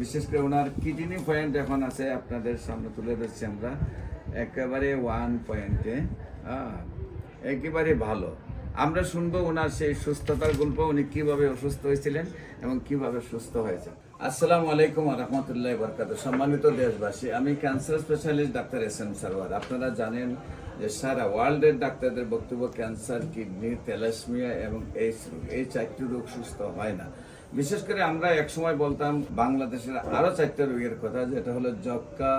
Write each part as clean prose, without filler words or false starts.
বিশেষ করে ওনার kidney point এখন আছে আপনাদের সামনে তুলে ধরছি আমরা একেবারে 1 পয়েন্টে একেবারে ভালো। আমরা শুনবো ওনার সেই সুস্থতার গল্প, উনি কিভাবে অসুস্থ হয়েছিলেন এবং কিভাবে সুস্থ হয়েছেন। আসসালামু আলাইকুম ওয়া রাহমাতুল্লাহি ওয়া বারাকাতুহু। সম্মানিত দেশবাসী, আমি cancer specialist doctor SM. Sarwar. আপনারা জানেন যে সারা ওয়ার্ল্ডের ডাক্তারদের বক্তব্য ক্যান্সার, কিডনি, থ্যালাসেমিয়া এবং এইডস রোগ, এই 4টি রোগ সুস্থ হয় না। বিশেষ করে আমরা একসময় বলতাম বাংলাদেশের আরো 4টা রোগের কথা, যেটা হলো যক্কা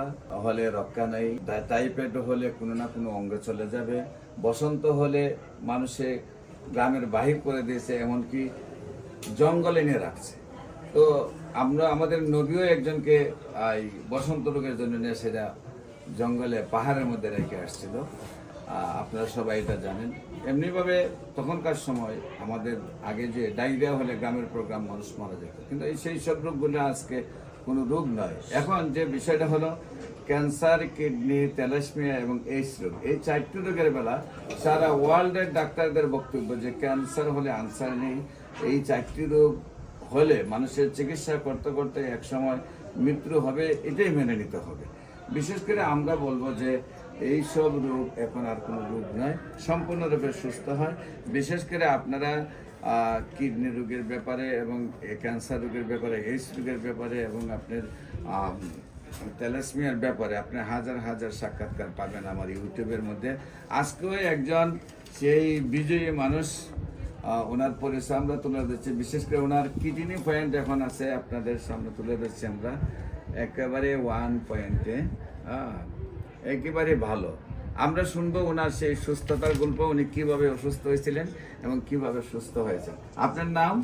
হলে রক্ষা নাই, টাইফয়েড হলে কোনো না কোনো অঙ্গ চলে যাবে, বসন্ত হলে মানুষে গ্রামের বাহির করে দিয়েছে, এমনকি জঙ্গলে নিয়ে রাখছে। তো আমরা আমাদের নবীও একজনকে এই বসন্ত রোগের জন্য নিয়ে সেটা জঙ্গলে পাহাড়ের মধ্যে রেখে আসছিল। আপনারা সবাই এটা জানেন। এমনিভাবে তখনকার সময় আমাদের আগে যে ডায়রিয়া হলে গ্রামের প্রোগ্রাম মানুষ মারা যেত, কিন্তু সেই সব রোগগুলো আজকে কোনো রোগ নয়। এখন যে বিষয়টা হলো ক্যান্সার, কিডনি, থ্যালাসেমিয়া এবং এইডস রোগ, এই 4টি রোগের বেলা সারা ওয়ার্ল্ডের ডাক্তারদের বক্তব্য যে ক্যান্সার হলে আনসার নেই। এই 4টি রোগ হলে মানুষের চিকিৎসা করতে করতে একসময় মৃত্যু হবে, এটাই মেনে নিতে হবে। বিশেষ করে আমরা বলবো যে এই সব রোগ এখন আর কোনো রোগ নয়, সম্পূর্ণরূপে সুস্থ হয়। বিশেষ করে আপনারা কিডনি রোগের ব্যাপারে এবং ক্যান্সার রোগের ব্যাপারে, এইডস রোগের ব্যাপারে এবং আপনার থ্যালাসেমিয়ার ব্যাপারে আপনি হাজার হাজার সাক্ষাৎকার পাবেন আমার ইউটিউবের মধ্যে। আজকেও একজন সেই বিজয়ী মানুষ, ওনার পরিচয় আমরা তুলে ধরছি। বিশেষ করে ওনার কিডনি পয়েন্ট এখন আছে আপনাদের সামনে তুলে ধরছি আমরা একেবারে 1 পয়েন্টে একেবারে ভালো। আমরা শুনবো ওনার সেই সুস্থতার গল্প, উনি কিভাবে অসুস্থ হয়েছিলেন এবং কিভাবে সুস্থ হয়েছেন। আপনার নাম?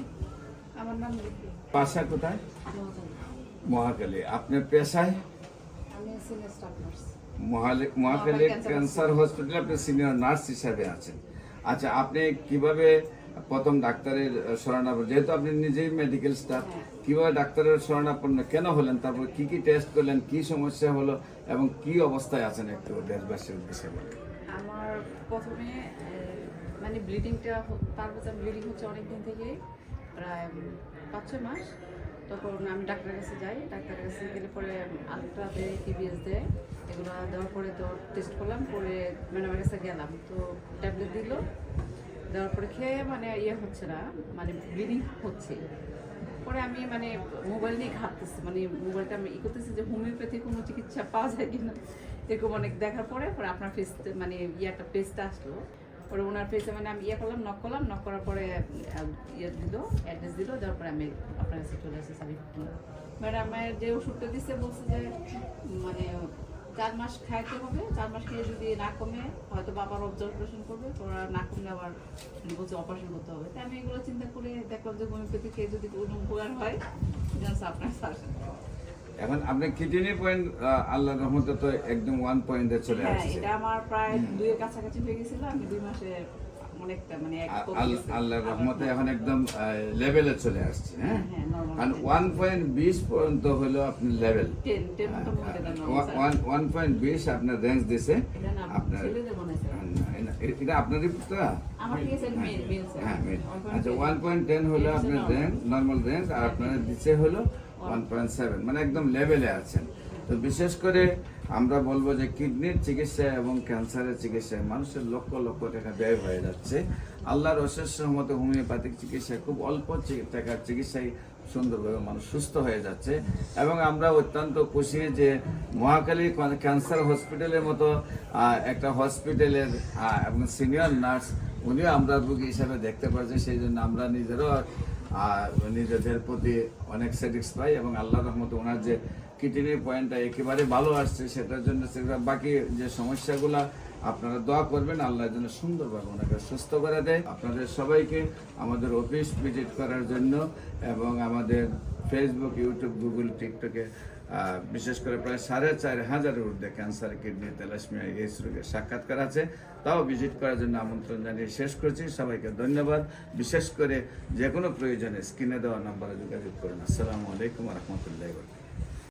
আমার নাম বাসা কোথায়? মহাখালী। আপনার পেশায়? আমি senior staff nurse. Mohakhali cancer হসপিটালে আপনি সিনিয়র নার্স হিসাবে আছেন। আচ্ছা, আপনি কিভাবে প্রথম ডাক্তারের শরণাপন্ন, যেহেতু আপনি নিজেই মেডিকেল স্টাফ, কিভাবে ডাক্তারের শরণাপন্ন কেন হলেন, তারপর কি কি টেস্ট করলেন, কি সমস্যা হলো এবং কি অবস্থায় আছেন একটু দেশবাসীর উদ্দেশ্যে বলেন। আমার প্রথমে মানে ব্লিডিংটা, ব্লিডিং হচ্ছে অনেকদিন থেকে, প্রায় 5-6 মাস। তখন আমি ডাক্তারের কাছে যাই, ডাক্তারের কাছে গেলে পরে আলট্রা দেয়, টিবিএস দেয়, এগুলো দেওয়ার পরে তো টেস্ট করলাম, পরে ম্যাডামের কাছে গেলাম, তো ট্যাবলেট দিল, দেওয়ার পরে খেয়ে মানে হচ্ছে না, মানে ব্লিডিং হচ্ছে। পরে আমি মানে মোবাইল নিয়ে ঘাটতেছি, মানে মোবাইলটা আমি করতেছি যে হোমিওপ্যাথি কোনো চিকিৎসা পাওয়া যায় কিনা, এরকম অনেক দেখার পরে আপনার ফেস মানে একটা পেজটা আসলো। পরে ওনার পেজে মানে আমি করলাম, নক করার পরে দিল, অ্যাড্রেস দিল, দেওয়ার পরে আমি আপনার কাছে চলে আসি সার্টিফিকেট। মানে আমার যে ওষুধটা দিচ্ছে বলছে যে মানে 4 মাস খাইতে হবে, 4 মাস খেয়ে যদি না কমে হয়তো বাবার অবজারভেশন করবে, ওরা না কমলে আবার বলছে অপারেশন করতে হবে। তাই আমি এগুলো চিন্তা করে দেখলাম যে হোমিওপ্যাথি খেয়ে যদি কোনো উপকার হয় আপনার সাজেশন। এখন আপনি কিডনি পয়েন্ট আল্লাহর রহমতে তো একদম 1 পয়েন্টে চলে আসছে। এটা আমার প্রায় 2 এর কাছাকাছি হয়ে গেছিল। আমি 2 মাসে অনেকটা মানে আল্লাহর রহমতে এখন একদম লেভেলে চলে আসছে। হ্যাঁ, কারণ 1.20 পর্যন্ত হলো আপনি লেভেল, 1.20 আপনার রেঞ্জ দিছে। আপনার এটা আপনারই তো হ্যাঁ, আচ্ছা 1.10 হলো আপনার রেঞ্জ, নর্মাল রেঞ্জ, আর আপনার দিচ্ছে হলো 1.7, মানে একদম লেভেলে আছেন। তো বিশেষ করে আমরা বলবো যে কিডনির চিকিৎসা এবং ক্যান্সারের চিকিৎসায় মানুষের লক্ষ লক্ষ টাকা ব্যয় হয়ে যাচ্ছে। আল্লাহর অশেষ রহমতে হোমিওপ্যাথিক চিকিৎসায় খুব অল্প টাকার চিকিৎসায় সুন্দরভাবে মানুষ সুস্থ হয়ে যাচ্ছে। এবং আমরা অত্যন্ত খুশি যে মহাখালী ক্যান্সার হসপিটালের মতো একটা হসপিটালের এবং সিনিয়র নার্স উনিও আমরা রোগী হিসাবে দেখতে পাচ্ছি। সেই জন্য আমরা নিজেরও নিজেদের প্রতি অনেক স্যাটিসফাই, এবং আল্লাহর রহমতে ওনার যে কিডনি পয়েন্টটা একেবারে ভালো আসছে, সেটার জন্য বাকি যে সমস্যাগুলো আপনারা দোয়া করবেন, আল্লাহর জন্য সুন্দরভাবে ওনাকে সুস্থ করে দেয়। আপনাদের সবাইকে আমাদের অফিস ভিজিট করার জন্য এবং আমাদের ফেসবুক, ইউটিউব, গুগল, টিকটকে বিশেষ করে প্রায় 4,500 ঊর্ধ্বে ক্যান্সার, কিডনি, থ্যালাসেমিয়া, এইডস রোগের সাক্ষাৎকার আছে, তাও ভিজিট করার জন্য আমন্ত্রণ জানিয়ে শেষ করছি। সবাইকে ধন্যবাদ। বিশেষ করে যে কোনো প্রয়োজনে স্ক্রিনে দেওয়া নাম্বারে যোগাযোগ করুন। আসসালামু আলাইকুম ওয়া রাহমাতুল্লাহি ওয়া বারাকাতুহু।